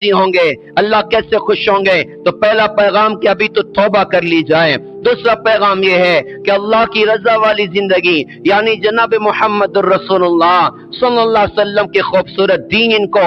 ہوں گے، اللہ کیسے خوش ہوں گے؟ تو پہلا پیغام کہ ابھی تو توبہ کر لی جائے۔ دوسرا پیغام یہ ہے کہ اللہ کی رضا والی زندگی یعنی جناب محمد الرسول اللہ صلی اللہ علیہ وسلم کے خوبصورت دین کو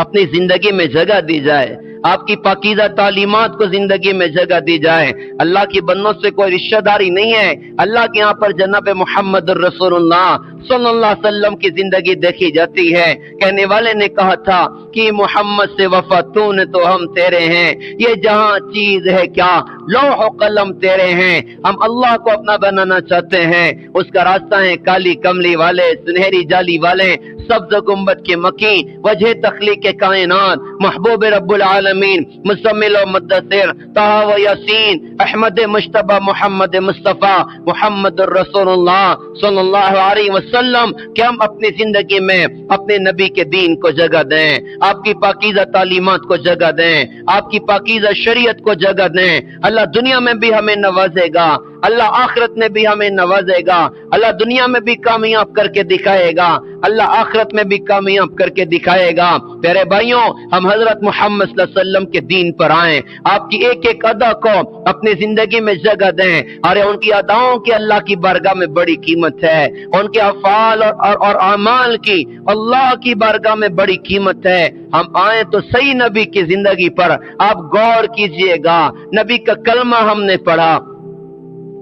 اپنی زندگی میں جگہ دی جائے، آپ کی پاکیزہ تعلیمات کو زندگی میں جگہ دی جائے۔ اللہ کی بندوں سے کوئی رشتہ داری نہیں ہے، اللہ کے یہاں پر جناب محمد الرسول اللہ صلی اللہ علیہ وسلم کی زندگی دیکھی جاتی ہے۔ کہنے والے نے کہا تھا کہ محمد سے وفا تو نے تو ہم تیرے ہیں، یہ جہاں چیز ہے کیا لوح و قلم تیرے ہیں، ہم اللہ کو اپنا بنانا چاہتے ہیں، اس کا راستہ ہے کالی کملی والے، سنہری جالی والے، سبز گنبد کے مکی، وجہ تخلیق کائنات، محبوب رب العالمین، مزمل و مدثر، طہ و یاسین، احمد مجتبی محمد مصطفیٰ محمد الرسول اللہ صلی اللہ علیہ وسلم کہ ہم اپنی زندگی میں اپنے نبی کے دین کو جگہ دیں، آپ کی پاکیزہ تعلیمات کو جگہ دیں، آپ کی پاکیزہ شریعت کو جگہ دیں۔ اللہ دنیا میں بھی ہمیں نوازے گا، اللہ آخرت میں بھی ہمیں نوازے گا، اللہ دنیا میں بھی کامیاب کر کے دکھائے گا، اللہ آخرت میں بھی کامیاب کر کے دکھائے گا۔ پیارے بھائیوں، ہم حضرت محمد صلی اللہ علیہ وسلم کے دین پر آئیں، آپ کی ایک ایک ادا کو اپنی زندگی میں جگہ دیں۔ ارے ان کی اداؤں کی اللہ کی بارگاہ میں بڑی قیمت ہے، ان کے افعال اور اعمال کی اللہ کی بارگاہ میں بڑی قیمت ہے۔ ہم آئیں تو صحیح نبی کی زندگی پر آپ غور کیجئے گا۔ نبی کا کلمہ ہم نے پڑھا،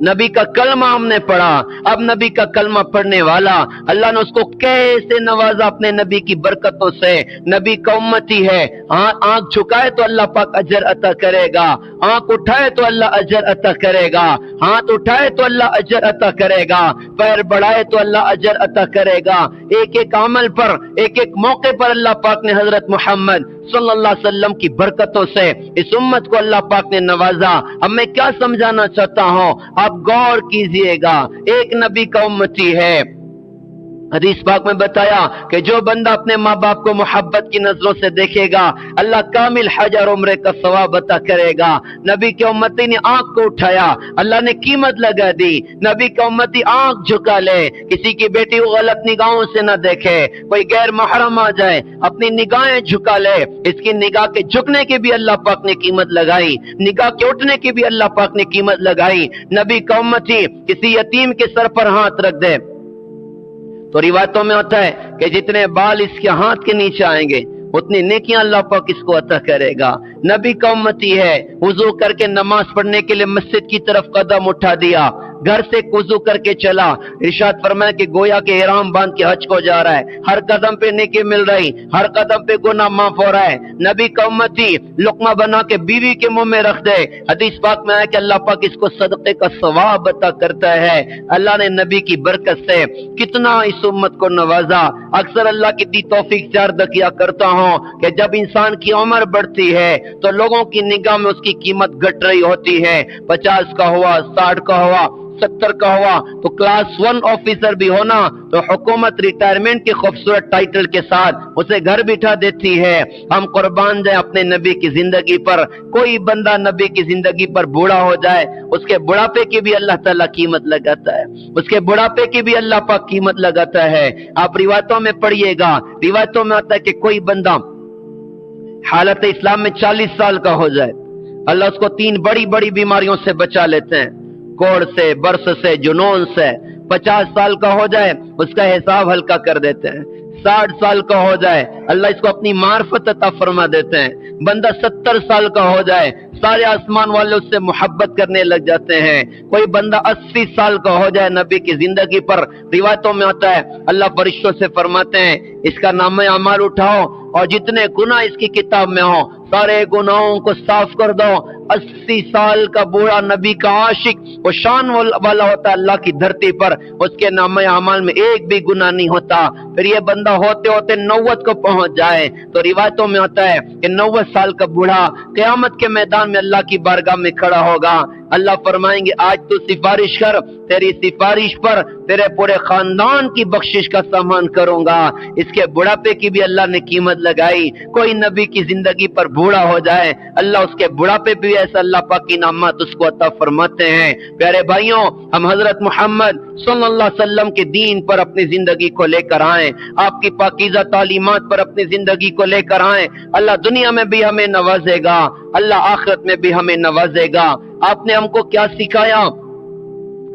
نبی کا کلمہ ہم نے پڑھا، اب نبی کا کلمہ پڑھنے والا اللہ نے اس کو کیسے نوازا اپنے نبی کی برکتوں سے۔ نبی کا امتی ہے، آنکھ جھکائے تو اللہ پاک اجر عطا کرے گا، آنکھ اٹھائے تو اللہ اجر عطا کرے گا، ہاتھ اٹھائے تو اللہ اجر عطا کرے گا، پیر بڑھائے تو اللہ اجر عطا کرے گا۔ ایک ایک عمل پر، ایک ایک موقع پر اللہ پاک نے حضرت محمد صلی اللہ علیہ وسلم کی برکتوں سے اس امت کو اللہ پاک نے نوازا۔ اب میں کیا سمجھانا چاہتا ہوں، آپ غور کیجئے گا۔ ایک نبی کا امتی ہے، حدیث پاک میں بتایا کہ جو بندہ اپنے ماں باپ کو محبت کی نظروں سے دیکھے گا اللہ کامل حج اور عمرے کا ثواب عطا کرے گا۔ نبی کے امتی نے آنکھ کو اٹھایا، اللہ نے قیمت لگا دی۔ نبی کا امتی آنکھ جھکا لے، کسی کی بیٹی کو غلط نگاہوں سے نہ دیکھے، کوئی غیر محرم آ جائے اپنی نگاہیں جھکا لے۔ اس کی نگاہ کے جھکنے کی بھی اللہ پاک نے قیمت لگائی، نگاہ کے اٹھنے کی بھی اللہ پاک نے قیمت لگائی۔ نبی کا امتی کسی یتیم کے سر پر ہاتھ رکھ دے تو روایتوں میں ہوتا ہے کہ جتنے بال اس کے ہاتھ کے نیچے آئیں گے اتنی نیکیاں اللہ پاک اس کو عطا کرے گا۔ نبی کا امتی ہے، وضو کر کے نماز پڑھنے کے لیے مسجد کی طرف قدم اٹھا دیا، گھر سے وضو کر کے چلا، ارشاد فرمایا کہ گویا کہ احرام باندھ کے حج کو جا رہا ہے، ہر قدم پہ نیکی مل رہی، ہر قدم پہ گناہ معاف ہو رہا ہے۔ نبی کا امتی لقمہ بنا کے بیوی کے منہ میں رکھ دے، حدیث پاک میں آیا کہ اللہ پاک اس کو صدقے کا ثواب عطا کرتا ہے۔ اللہ نے نبی کی برکت سے کتنا اس امت کو نوازا۔ اکثر اللہ کی دی توفیق سے عرض کیا کرتا ہوں کہ جب انسان کی عمر بڑھتی ہے تو لوگوں کی نگاہ میں اس کی قیمت گھٹ رہی ہوتی ہے، 50 کا ہوا، 60 کا ہوا، 70 کا ہوا تو کلاس 1 آفیسر بھی ہونا تو حکومت ریٹائرمنٹ کے خوبصورت ٹائٹل کے ساتھ اسے گھر بٹھا دیتی ہے۔ ہم قربان جائیں اپنے نبی کی زندگی پر۔ کوئی بندہ نبی کی زندگی پر بوڑھا ہو جائے اس کے بڑھاپے کی بھی اللہ تعالیٰ قیمت لگاتا ہے، اس کے بڑھاپے کی بھی اللہ پاک قیمت لگاتا ہے۔ آپ روایتوں میں پڑھیے گا، روایتوں میں آتا ہے کہ کوئی بندہ حالت اسلام میں 40 سال کا ہو جائے، اللہ اس کو 3 بڑی بڑی بیماریوں سے بچا لیتے ہیں، کوڑ سے، برس سے، جنون سے۔ 50 سال کا ہو جائے اس کا حساب ہلکا کر دیتے ہیں، 60 سال کا ہو جائے اللہ اس کو اپنی معرفت عطا فرما دیتے ہیں۔ بندہ 70 سال کا ہو جائے سارے آسمان والے اس سے محبت کرنے لگ جاتے ہیں۔ کوئی بندہ 80 سال کا ہو جائے نبی کی زندگی پر، روایتوں میں آتا ہے اللہ فرشتوں سے فرماتے ہیں اس کا نام اعمال اٹھاؤ اور جتنے گناہ اس کی کتاب میں ہوں سارے گناہوں کو صاف کر دو۔ 80 سال کا بوڑھا نبی کا عاشق وہ شان والا ہوتا ہے اللہ کی دھرتی پر، اس کے نام اعمال میں ایک بھی گناہ نہیں ہوتا۔ پھر یہ بندہ ہوتے ہوتے 90 کو پہنچ جائے تو روایتوں میں ہوتا ہے کہ 90 سال کا بوڑھا قیامت کے میدان میں اللہ کی بارگاہ میں کھڑا ہوگا۔ اللہ فرمائیں گے آج تو سفارش کر، تیری سفارش پر تیرے پورے خاندان کی بخشش کا سامان کروں گا۔ اس کے بڑھاپے کی بھی اللہ نے قیمت لگائی۔ کوئی نبی کی زندگی پر بوڑھا ہو جائے، اللہ اس کے بڑھاپے بھی ایسا اللہ پاک کی نعمت اس کو عطا فرماتے ہیں۔ پیارے بھائیوں، ہم حضرت محمد صلی اللہ علیہ وسلم کے دین پر اپنی زندگی کو لے کر آئیں، آپ کی پاکیزہ تعلیمات پر اپنی زندگی کو لے کر آئیں۔ اللہ دنیا میں بھی ہمیں نوازے گا، اللہ آخرت میں بھی ہمیں نوازے گا۔ آپ نے ہم کو کیا سکھایا؟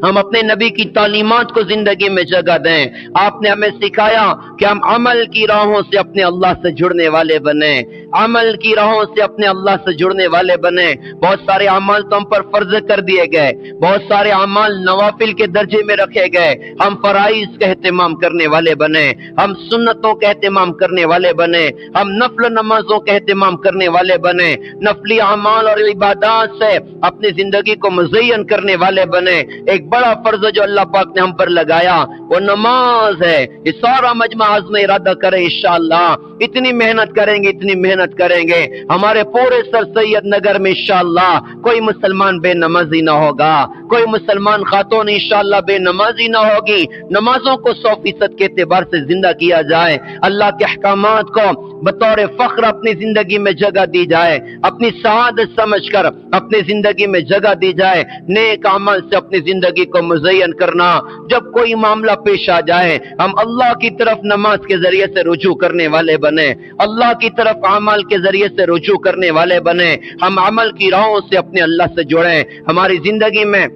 ہم اپنے نبی کی تعلیمات کو زندگی میں جگہ دیں۔ آپ نے ہمیں سکھایا کہ ہم عمل کی راہوں سے اپنے اللہ سے جڑنے والے بنیں، عمل کی راہوں سے اپنے اللہ سے جڑنے والے بنیں۔ بہت سارے اعمال تو ہم پر فرض کر دیے گئے، بہت سارے اعمال نوافل کے درجے میں رکھے گئے۔ ہم فرائض کا اہتمام کرنے والے بنیں، ہم سنتوں کا اہتمام کرنے والے بنیں، ہم نفل نمازوں کا اہتمام کرنے والے بنیں، نفلی اعمال اور عبادات سے اپنی زندگی کو مزین کرنے والے بنیں۔ ایک بڑا فرض جو اللہ پاک نے ہم پر لگایا وہ نماز ہے۔ یہ سارا مجمع عزم ارادہ کرے انشاءاللہ، اتنی محنت کریں گے، اتنی محنت کریں گے، ہمارے پورے سر سید نگر میں انشاءاللہ کوئی مسلمان بے نمازی نہ ہوگا، کوئی مسلمان خاتون انشاءاللہ بے نمازی نہ ہوگی۔ نمازوں کو 100% کے اعتبار سے زندہ کیا جائے، اللہ کے احکامات کو بطور فخر اپنی زندگی میں جگہ دی جائے، اپنی سعادت سمجھ کر اپنی زندگی میں جگہ دی جائے، نیک عمل سے اپنی زندگی کو مزین کرنا۔ جب کوئی معاملہ پیش آ جائے ہم اللہ کی طرف نماز کے ذریعے سے رجوع کرنے والے بنے، اللہ کی طرف عمل کے ذریعے سے رجوع کرنے والے بنے، ہم عمل کی راہوں سے اپنے اللہ سے جڑیں۔ ہماری زندگی میں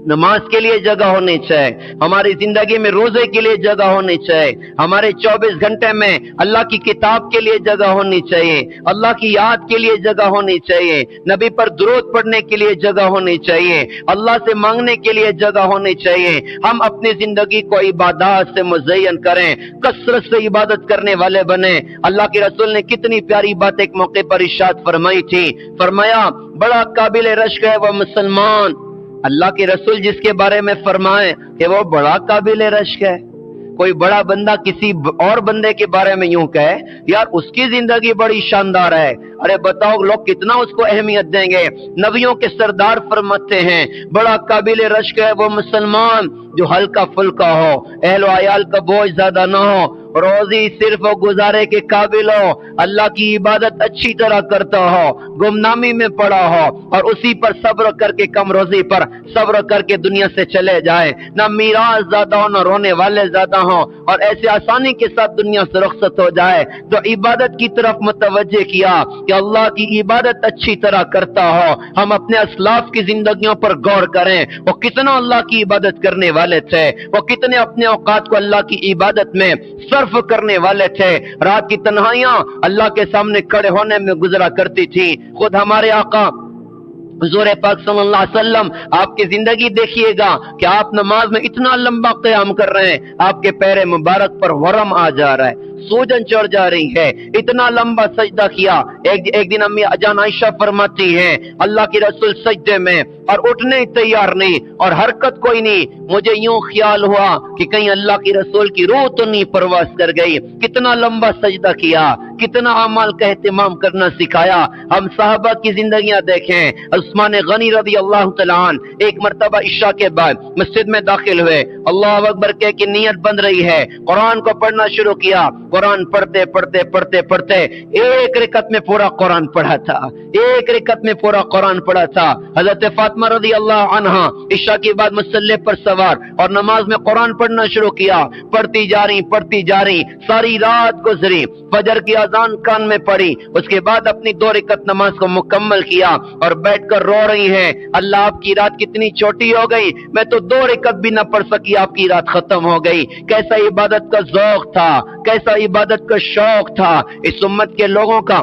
نماز کے لیے جگہ ہونی چاہیے، ہماری زندگی میں روزے کے لیے جگہ ہونی چاہیے، ہمارے 24 گھنٹے میں اللہ کی کتاب کے لیے جگہ ہونی چاہیے، اللہ کی یاد کے لیے جگہ ہونی چاہیے، نبی پر درود پڑھنے کے لیے جگہ ہونی چاہیے، اللہ سے مانگنے کے لیے جگہ ہونی چاہیے۔ ہم اپنی زندگی کو عبادات سے مزین کریں، کثرت سے عبادت کرنے والے بنیں۔ اللہ کے رسول نے کتنی پیاری بات ایک موقع پر ارشاد فرمائی تھی، فرمایا بڑا قابل رشک ہے وہ مسلمان، اللہ کے رسول جس کے بارے میں فرمائیں کہ وہ بڑا قابل رشک ہے۔ کوئی بڑا بندہ کسی اور بندے کے بارے میں یوں کہے یار اس کی زندگی بڑی شاندار ہے، ارے بتاؤ لوگ کتنا اس کو اہمیت دیں گے۔ نبیوں کے سردار فرماتے ہیں بڑا قابل رشک ہے وہ مسلمان جو ہلکا پھلکا ہو، اہل و عیال کا بوجھ زیادہ نہ ہو، روزی صرف و گزارے کے قابل ہو، اللہ کی عبادت اچھی طرح کرتا ہو، گمنامی میں پڑا ہو اور اسی پر صبر کر کے کم روزی پر صبر کر کے دنیا سے چلے جائے، نہ میراث زیادہ ہو نہ رونے والے زیادہ ہوں اور ایسے آسانی کے ساتھ دنیا سے رخصت ہو جائے۔ تو عبادت کی طرف متوجہ کیا کہ اللہ کی عبادت اچھی طرح کرتا ہو۔ ہم اپنے اسلاف کی زندگیوں پر غور کریں، وہ کتنا اللہ کی عبادت کرنے والے تھے، وہ کتنے اپنے اوقات کو اللہ کی عبادت میں صرف کرنے والے تھے، رات کی تنہائیاں اللہ کے سامنے کھڑے ہونے میں گزرا کرتی تھی۔ خود ہمارے آقا حضور پاک صلی اللہ علیہ وسلم آپ کی زندگی دیکھیے گا کہ آپ نماز میں اتنا لمبا قیام کر رہے ہیں، آپ کے پیر مبارک پر ورم آ جا رہا ہے، سوجن چڑھ جا رہی ہے، اتنا لمبا سجدہ کیا۔ ایک دن امی جان عائشہ فرماتی ہیں اللہ کی رسول سجدے میں اور اٹھنے تیار نہیں اور حرکت کوئی نہیں، مجھے یوں خیال ہوا کہ کہیں اللہ کی رسول کی روح تو نہیں پرواز کر گئی۔ کتنا لمبا سجدہ کیا، کتنا اعمال کا اہتمام کرنا سکھایا۔ ہم صحابہ کی زندگیاں دیکھیں، عثمان غنی رضی اللہ تعالیٰ عنہ ایک مرتبہ عشاء کے بعد مسجد میں داخل ہوئے، اللہ اکبر کہہ کے نیت بن رہی ہے، قرآن کو پڑھنا شروع کیا، قرآن پڑھتے ایک رکعت میں پورا قرآن پڑھا تھا، ایک رکعت میں پورا قرآن پڑھا تھا۔ حضرت فاطمہ رضی اللہ عنہا عشاء کے بعد مصلی پر سوار اور نماز میں قرآن پڑھنا شروع کیا، پڑھتی جا رہی ساری رات گزری، فجر کی اذان کان میں پڑی، اس کے بعد اپنی 2 رکعت نماز کو مکمل کیا اور بیٹھ کر رو رہی ہیں اللہ آپ کی رات کتنی چھوٹی ہو گئی، میں تو 2 رکعت بھی نہ پڑھ سکی، آپ کی رات ختم ہو گئی۔ کیسا عبادت کا ذوق تھا، کیسا عبادت کا شوق تھا۔ اس امت کے لوگوں کا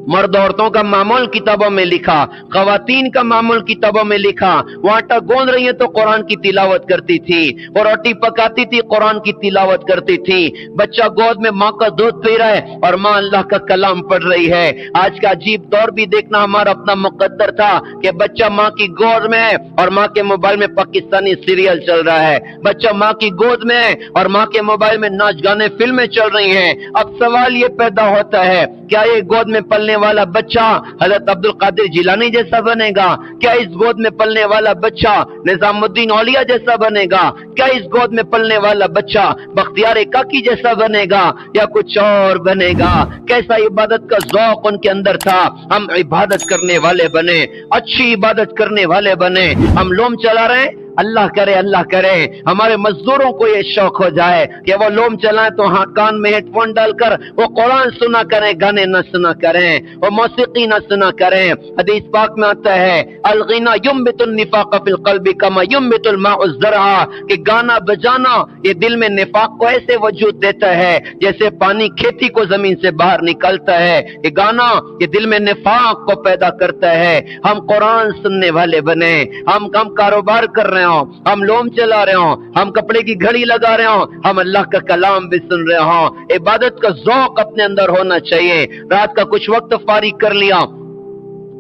مرد عورتوں کا معمول کتابوں میں لکھا، خواتین کا معمول کتابوں میں لکھا، وہ آٹا گوندھ رہی ہے تو قرآن کی تلاوت کرتی تھی، وہ روٹی پکاتی تھی قرآن کی تلاوت کرتی تھی، بچہ گود میں ماں کا دودھ پی رہا ہے اور ماں اللہ کا کلام پڑھ رہی ہے۔ آج کا عجیب دور بھی دیکھنا ہمارا اپنا مقدر تھا کہ بچہ ماں کی گود میں ہے اور ماں کے موبائل میں پاکستانی سیریل چل رہا ہے، بچہ ماں کی گود میں ہے اور ماں کے موبائل میں ناچ گانے فلمیں چل رہی ہیں۔ اب سوال یہ پیدا ہوتا ہے کیا یہ گود میں پلنے پلنے والا بچہ حضرت عبد القادر جیلانی جیسا بنے گا؟ کیا اس گود میں پلنے والا بچہ نظام الدین اولیاء جیسا بنے گا؟ کیا اس گود میں پلنے والا بچہ بختیار کاکی جیسا بنے گا یا کچھ اور بنے گا؟ کیسا عبادت کا ذوق ان کے اندر تھا. ہم عبادت کرنے والے بنے, اچھی عبادت کرنے والے بنے. ہم لوم چلا رہے ہیں, اللہ کرے ہمارے مزدوروں کو یہ شوق ہو جائے کہ وہ لوم چلائیں تو ہاں کان میں ہیڈ فون ڈال کر وہ قرآن سنا کریں, گانے نہ سنا کریں, وہ موسیقی نہ سنا کریں. حدیث پاک میں آتا ہے الغنا ينبت النفاق في القلب كما ينبت الماء الزرع, کہ گانا بجانا یہ دل میں نفاق کو ایسے وجود دیتا ہے جیسے پانی کھیتی کو زمین سے باہر نکلتا ہے. یہ گانا یہ دل میں نفاق کو پیدا کرتا ہے. ہم قرآن سننے والے بنے, ہم کاروبار کر رہے ہوں, ہم لوم چلا رہے ہوں, ہم کپڑے کی گھڑی لگا رہے ہوں, ہم اللہ کا کلام بھی سن رہے ہوں. عبادت کا ذوق اپنے اندر ہونا چاہیے. رات کا کچھ وقت فارغ کر لیا,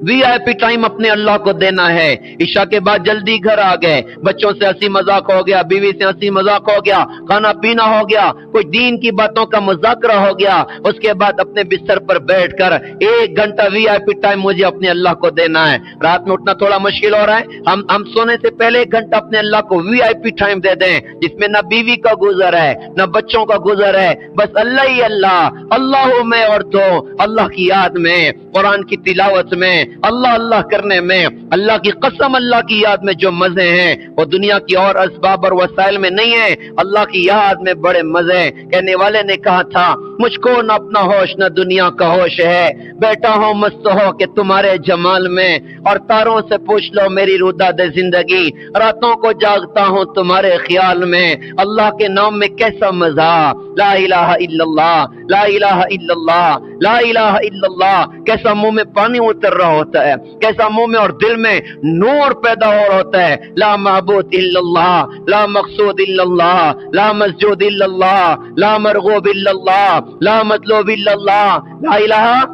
وی آئی پی ٹائم اپنے اللہ کو دینا ہے. عشاء کے بعد جلدی گھر آ گئے, بچوں سے ہنسی مذاق ہو گیا, بیوی سے ہنسی مذاق ہو گیا, کھانا پینا ہو گیا, کوئی دین کی باتوں کا مذاکرہ ہو گیا. اس کے بعد اپنے بستر پر بیٹھ کر 1 گھنٹہ وی آئی پی ٹائم مجھے اپنے اللہ کو دینا ہے. رات میں اٹھنا تھوڑا مشکل ہو رہا ہے, ہم سونے سے پہلے 1 گھنٹہ اپنے اللہ کو وی آئی پی ٹائم دے دیں, جس میں نہ بیوی کا گزر ہے نہ بچوں کا گزر ہے, بس اللہ ہی اللہ, اللہ میں اور تو اللہ کی یاد میں, قرآن کی تلاوت میں, اللہ کرنے میں. اللہ کی قسم, اللہ کی یاد میں جو مزے ہیں وہ دنیا کی اور اسباب اور وسائل میں نہیں ہیں. اللہ کی یاد میں بڑے مزے. کہنے والے نے کہا تھا مجھ کو نہ اپنا ہوش نہ دنیا کا ہوش ہے, بیٹا ہوں مست ہو کہ تمہارے جمال میں, اور تاروں سے پوچھ لو میری روداد زندگی, راتوں کو جاگتا ہوں تمہارے خیال میں. اللہ کے نام میں کیسا مزہ, لا الہ الا اللہ, لا الہ الا اللہ, لا الہ الا اللہ. کیسا منہ میں پانی اتر رہا ہوتا ہے, کیسا منہ میں اور دل میں نور پیدا ہو رہا ہوتا ہے. لا معبود الا اللہ, لا مقصود الا اللہ, لا مسجود الا اللہ, لا مرغوب الا اللہ, لا مطلوب الا اللہ, لا الہ.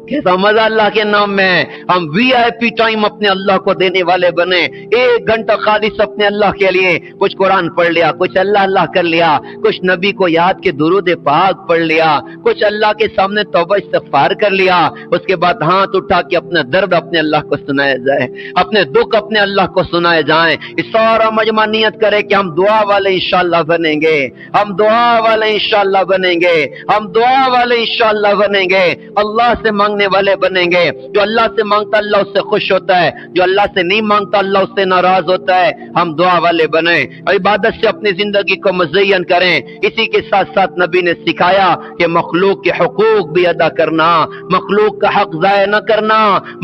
کیسا مزہ اللہ کے نام میں. ہم وی آئی پی ٹائم اپنے اللہ کو دینے والے بنے. 1 گھنٹہ خالص اپنے اللہ کے لیے, کچھ قرآن پڑھ لیا, کچھ اللہ کر لیا, کچھ نبی کو یاد کے درود پاک پڑھ لیا, کچھ اللہ کے سامنے توبہ استغفار کر لیا. اس کے بعد ہاتھ اٹھا کے اپنا درد اپنے اللہ کو سنایا جائے, اپنے دکھ اپنے اللہ کو سنائے جائیں. اس سارا مجمع نیت کرے کہ ہم دعا والے انشاءاللہ بنیں گے, ہم دعا والے انشاءاللہ بنیں گے, ہم دعا والے انشاءاللہ بنیں گے. اللہ سے مانگنے والے بنیں گے. جو اللہ سے مانگتا اللہ اس سے خوش ہوتا ہے, جو اللہ سے نہیں مانگتا اللہ اس سے ناراض ہوتا ہے. ہم دعا والے بنیں, عبادت سے اپنی زندگی کو مزین کریں. اسی کے ساتھ ساتھ نبی نے سکھایا کہ مخلوق کے حقوق بھی ادا کرنا, مخلوق کا حق ضائع نہ کرنا,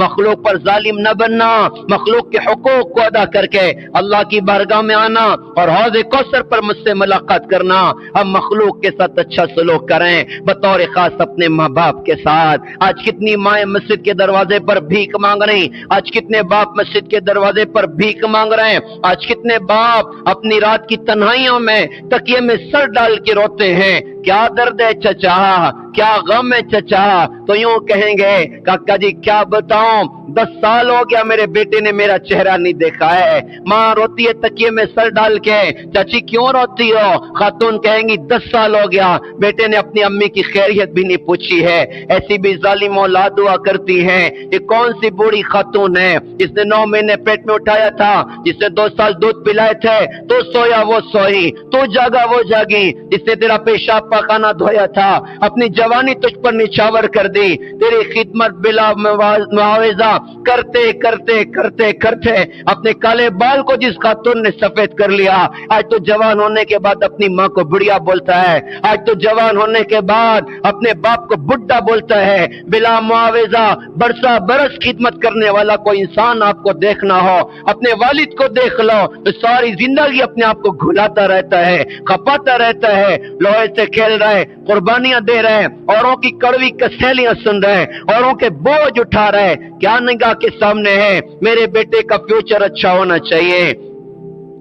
مخلوق پر ظالم نہ بننا, مخلوق کے حقوق کو ادا کر کے اللہ کی بارگاہ میں آنا اور حوض کوثر پر مجھ سے ملاقات کرنا. ہم مخلوق کے ساتھ اچھا سلوک کریں, بطور خاص اپنے ماں باپ کے ساتھ. آج کتنی مائیں مسجد کے دروازے پر بھیک مانگ رہی, آج کتنے باپ مسجد کے دروازے پر بھیک مانگ رہے ہیں, آج کتنے باپ اپنی رات کی تنہائیوں میں تکیے میں سر ڈال کے روتے ہیں. کیا درد ہے چچا, کیا غم ہے چچا, تو یوں کہیں گے کاکا جی کیا بتاؤں, 10 سال ہو گیا میرے بیٹے نے میرا چہرہ نہیں دیکھا ہے. ماں روتی ہے تکیے میں سر ڈال کے, چاچی کیوں روتی ہو, خاتون کہیں گی 10 سال ہو گیا بیٹے نے اپنی امی کی خیریت بھی نہیں پوچھی ہے. ایسی بھی ظالم اولاد ہوا کرتی ہے. یہ کون سی بوڑھی خاتون ہے جس نے 9 مہینے پیٹ میں اٹھایا تھا, جس نے 2 سال دودھ پلائے تھے, تو سویا وہ سوئی, تو جاگا وہ جاگی, جس نے تیرا پیشاب پاخانہ دھویا تھا, اپنی جوانی تجھ پر نچھاور کر دی, تیری خدمت بلا معاوضہ کرتے کرتے کرتے کرتے اپنے کالے بال کو جس خاتون نے سفید کر لیا, آج تو جوان ہونے کے بعد اپنی ماں کو بڑھیا بولتا ہے, آج تو جوان ہونے کے بعد اپنے باپ کو بڈھا بولتا ہے. بلا معاوضہ برسا برس خدمت کرنے والا کوئی انسان آپ کو دیکھنا ہو, اپنے والد کو دیکھ لو تو ساری زندگی اپنے آپ کو گھلاتا رہتا ہے, کھپاتا رہتا ہے, لوہے سے کھیل رہے, قربانیاں دے رہے, اوروں کی کڑوی کسیلیاں سن رہے, اوروں کے بوجھ اٹھا رہے. کیا نگاہ کے سامنے ہے, میرے بیٹے کا فیوچر اچھا ہونا چاہیے,